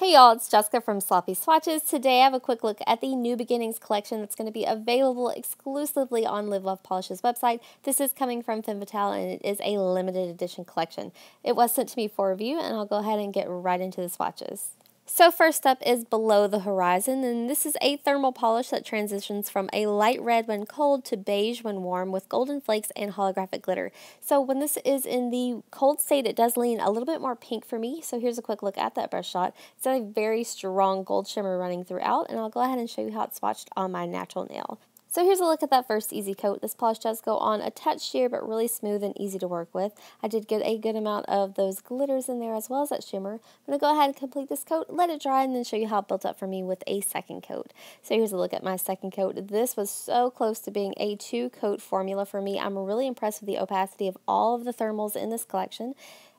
Hey y'all, it's Jessica from Sloppy Swatches. Today I have a quick look at the New Beginnings collection that's going to be available exclusively on Live Love Polish's website. This is coming from Femme Fatale and it is a limited edition collection. It was sent to me for review and I'll go ahead and get right into the swatches. So first up is Below the Horizon, and this is a thermal polish that transitions from a light red when cold to beige when warm with golden flakes and holographic glitter. So when this is in the cold state, it does lean a little bit more pink for me. So here's a quick look at that brush shot. It's got a very strong gold shimmer running throughout, and I'll go ahead and show you how it's swatched on my natural nail. So here's a look at that first easy coat. This polish does go on a touch sheer, but really smooth and easy to work with. I did get a good amount of those glitters in there as well as that shimmer. I'm going to go ahead and complete this coat, let it dry, and then show you how it built up for me with a second coat. So here's a look at my second coat. This was so close to being a 2-coat formula for me. I'm really impressed with the opacity of all of the thermals in this collection.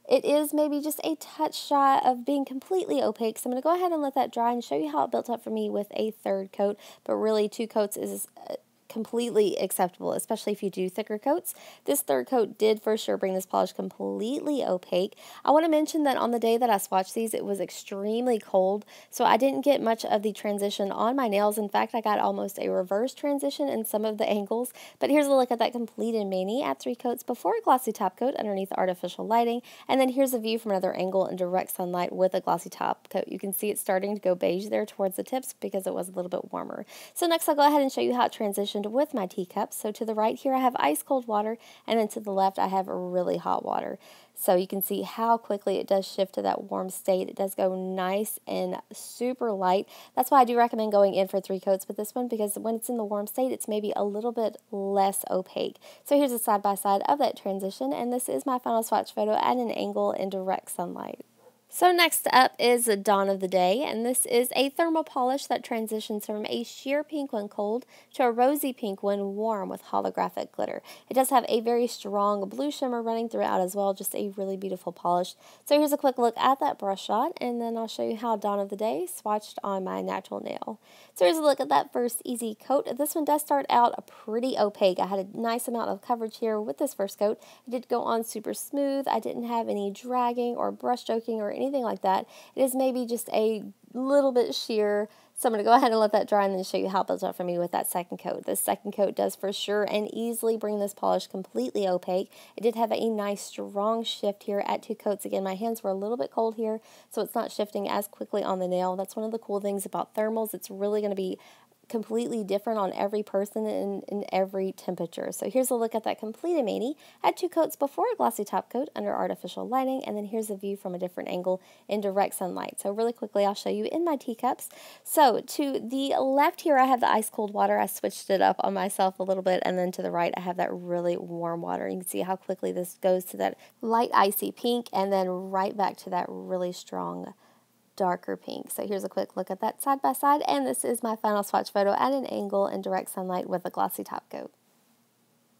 It is maybe just a touch shy of being completely opaque, so I'm going to go ahead and let that dry and show you how it built up for me with a third coat, but really 2 coats is completely acceptable, especially if you do thicker coats. This third coat did for sure bring this polish completely opaque. I want to mention that on the day that I swatched these, it was extremely cold, so I didn't get much of the transition on my nails. In fact, I got almost a reverse transition in some of the angles, but here's a look at that completed mani at 3 coats before a glossy top coat underneath artificial lighting, and then here's a view from another angle in direct sunlight with a glossy top coat. You can see it's starting to go beige there towards the tips because it was a little bit warmer. So next I'll go ahead and show you how it transitioned with my teacups. So to the right here I have ice cold water, and then to the left I have really hot water. So you can see how quickly it does shift to that warm state. It does go nice and super light. That's why I do recommend going in for 3 coats with this one, because when it's in the warm state it's maybe a little bit less opaque. So here's a side by side of that transition, and this is my final swatch photo at an angle in direct sunlight. So next up is the Dawn of the Day, and this is a thermal polish that transitions from a sheer pink when cold to a rosy pink when warm with holographic glitter. It does have a very strong blue shimmer running throughout as well, just a really beautiful polish. So here's a quick look at that brush shot, and then I'll show you how Dawn of the Day swatched on my natural nail. So here's a look at that first easy coat. This one does start out pretty opaque. I had a nice amount of coverage here with this first coat. It did go on super smooth. I didn't have any dragging or brush stroking or anything like that. It is maybe just a little bit sheer. So I'm going to go ahead and let that dry and then show you how it builds up for me with that second coat. This second coat does for sure and easily bring this polish completely opaque. It did have a nice strong shift here at 2 coats. Again, my hands were a little bit cold here, so it's not shifting as quickly on the nail. That's one of the cool things about thermals. It's really going to be completely different on every person and in every temperature. So here's a look at that completed mani at 2 coats before a glossy top coat under artificial lighting, and then here's a view from a different angle in direct sunlight. So really quickly I'll show you in my teacups. So to the left here I have the ice cold water. I switched it up on myself a little bit, and then to the right I have that really warm water. You can see how quickly this goes to that light icy pink and then right back to that really strong darker pink. So here's a quick look at that side by side, and this is my final swatch photo at an angle in direct sunlight with a glossy top coat.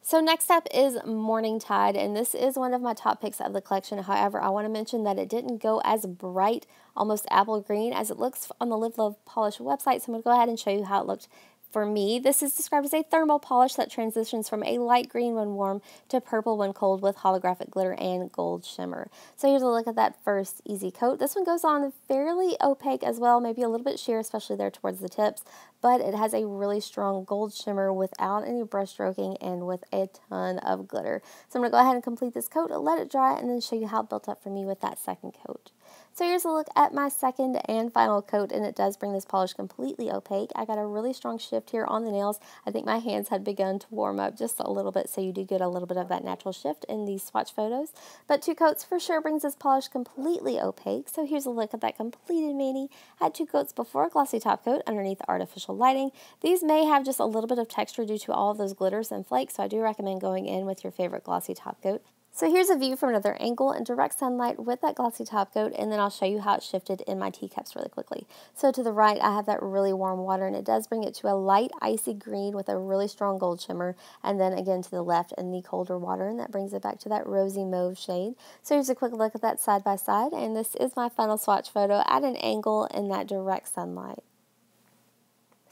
So next up is Morning Tide, and this is one of my top picks of the collection. However, I want to mention that it didn't go as bright, almost apple green, as it looks on the Live Love Polish website, so I'm going to go ahead and show you how it looked for me. This is described as a thermal polish that transitions from a light green when warm to purple when cold with holographic glitter and gold shimmer. So here's a look at that first easy coat. This one goes on fairly opaque as well, maybe a little bit sheer, especially there towards the tips, but it has a really strong gold shimmer without any brush stroking and with a ton of glitter. So I'm going to go ahead and complete this coat, let it dry, and then show you how it built up for me with that second coat. So here's a look at my second and final coat, and it does bring this polish completely opaque. I got a really strong shift here on the nails. I think my hands had begun to warm up just a little bit, so you do get a little bit of that natural shift in these swatch photos. But 2 coats for sure brings this polish completely opaque. So here's a look at that completed mani at 2 coats before a glossy top coat underneath artificial lighting. These may have just a little bit of texture due to all of those glitters and flakes, so I do recommend going in with your favorite glossy top coat. So here's a view from another angle in direct sunlight with that glossy top coat, and then I'll show you how it shifted in my teacups really quickly. So to the right I have that really warm water, and it does bring it to a light icy green with a really strong gold shimmer, and then again to the left in the colder water, and that brings it back to that rosy mauve shade. So here's a quick look at that side by side, and this is my final swatch photo at an angle in that direct sunlight.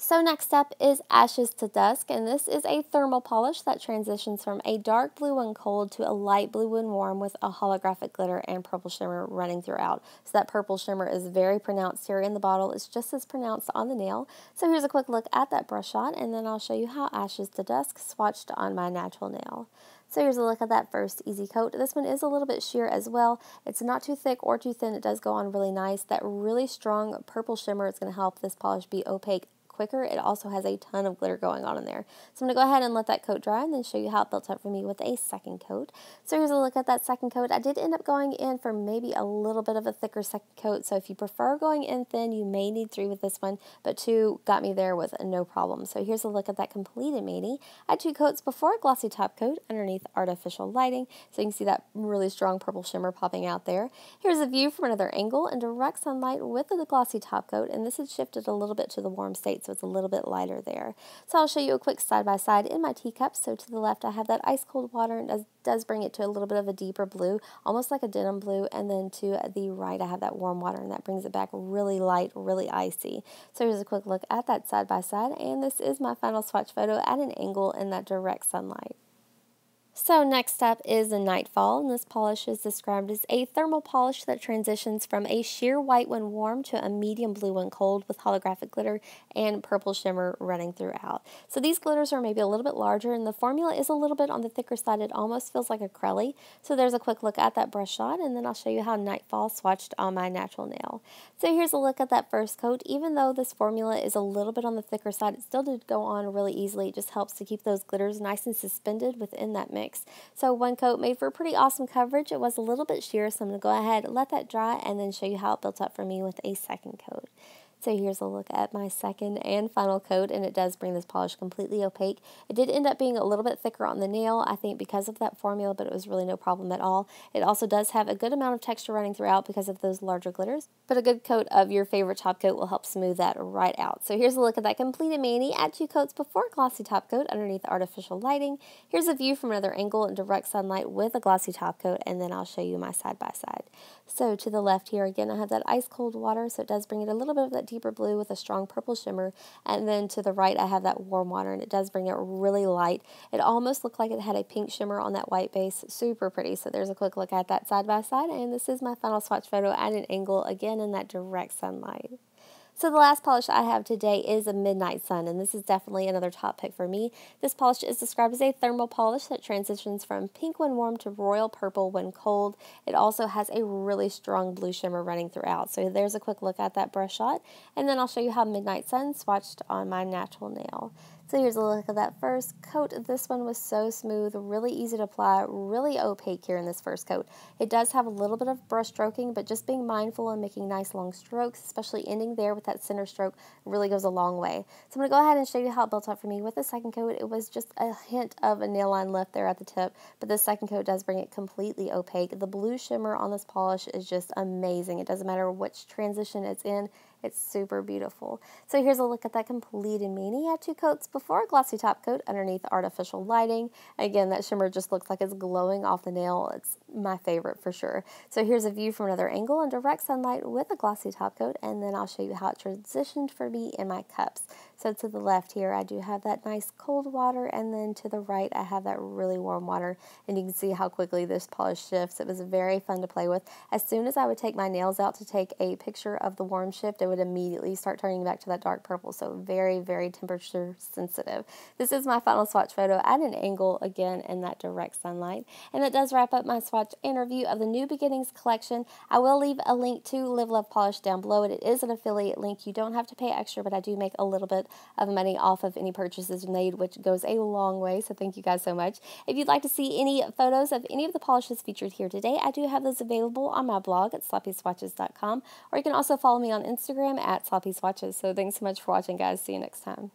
So next up is Ashes to Dusk, and this is a thermal polish that transitions from a dark blue when cold to a light blue when warm with a holographic glitter and purple shimmer running throughout. So that purple shimmer is very pronounced here in the bottle. It's just as pronounced on the nail. So here's a quick look at that brush shot, and then I'll show you how Ashes to Dusk swatched on my natural nail. So here's a look at that first easy coat. This one is a little bit sheer as well. It's not too thick or too thin. It does go on really nice. That really strong purple shimmer is going to help this polish be opaque quicker. It also has a ton of glitter going on in there. So I'm going to go ahead and let that coat dry and then show you how it built up for me with a second coat. So here's a look at that second coat. I did end up going in for maybe a little bit of a thicker second coat. So if you prefer going in thin, you may need 3 with this one, but 2 got me there with no problem. So here's a look at that completed mani. I had 2 coats before a glossy top coat underneath artificial lighting. So you can see that really strong purple shimmer popping out there. Here's a view from another angle in direct sunlight with the glossy top coat, and this had shifted a little bit to the warm state, so it's a little bit lighter there. So I'll show you a quick side-by-side in my teacup. So to the left I have that ice cold water, and does bring it to a little bit of a deeper blue, almost like a denim blue, and then to the right I have that warm water, and that brings it back really light, really icy. So here's a quick look at that side-by-side, and this is my final swatch photo at an angle in that direct sunlight. So next up is a Nightfall, and this polish is described as a thermal polish that transitions from a sheer white when warm to a medium blue when cold with holographic glitter and purple shimmer running throughout. So these glitters are maybe a little bit larger, and the formula is a little bit on the thicker side. It almost feels like acrylic. So there's a quick look at that brush shot, and then I'll show you how Nightfall swatched on my natural nail. So here's a look at that first coat. Even though this formula is a little bit on the thicker side, it still did go on really easily. It just helps to keep those glitters nice and suspended within that mix. So one coat made for pretty awesome coverage. It was a little bit sheer, so I'm going to go ahead, let that dry, and then show you how it built up for me with a second coat. So here's a look at my second and final coat, and it does bring this polish completely opaque. It did end up being a little bit thicker on the nail, I think because of that formula, but it was really no problem at all. It also does have a good amount of texture running throughout because of those larger glitters, but a good coat of your favorite top coat will help smooth that right out. So here's a look at that completed mani. Add 2 coats before a glossy top coat underneath artificial lighting. Here's a view from another angle in direct sunlight with a glossy top coat, and then I'll show you my side-by-side. So to the left here, again, I have that ice cold water, so it does bring it a little bit of that deeper blue with a strong purple shimmer, and then to the right I have that warm water, and it does bring it really light. It almost looked like it had a pink shimmer on that white base. Super pretty. So there's a quick look at that side by side, and this is my final swatch photo at an angle, again in that direct sunlight. So the last polish I have today is a Midnight Sun, and this is definitely another top pick for me. This polish is described as a thermal polish that transitions from pink when warm to royal purple when cold. It also has a really strong blue shimmer running throughout. So there's a quick look at that brush shot, and then I'll show you how Midnight Sun swatched on my natural nail. So here's a look at that first coat. This one was so smooth, really easy to apply, really opaque here in this first coat. It does have a little bit of brush stroking, but just being mindful and making nice long strokes, especially ending there with that center stroke, really goes a long way. So I'm going to go ahead and show you how it built up for me with the second coat. It was just a hint of a nail line left there at the tip, but the second coat does bring it completely opaque. The blue shimmer on this polish is just amazing. It doesn't matter which transition it's in. It's super beautiful. So here's a look at that completed mani. I had 2 coats before a glossy top coat underneath artificial lighting. Again, that shimmer just looks like it's glowing off the nail. It's my favorite for sure. So here's a view from another angle in direct sunlight with a glossy top coat, and then I'll show you how it transitioned for me in my cups. So to the left here, I do have that nice cold water, and then to the right, I have that really warm water, and you can see how quickly this polish shifts. It was very fun to play with. As soon as I would take my nails out to take a picture of the warm shift, it would immediately start turning back to that dark purple, so very, very temperature sensitive. This is my final swatch photo at an angle, again, in that direct sunlight, and that does wrap up my swatch and review of the New Beginnings collection. I will leave a link to Live Love Polish down below. It is an affiliate link. You don't have to pay extra, but I do make a little bit of money off of any purchases made, which goes a long way, so thank you guys so much. If you'd like to see any photos of any of the polishes featured here today, I do have those available on my blog at sloppyswatches.com, or you can also follow me on Instagram at sloppyswatches. So thanks so much for watching, guys. See you next time.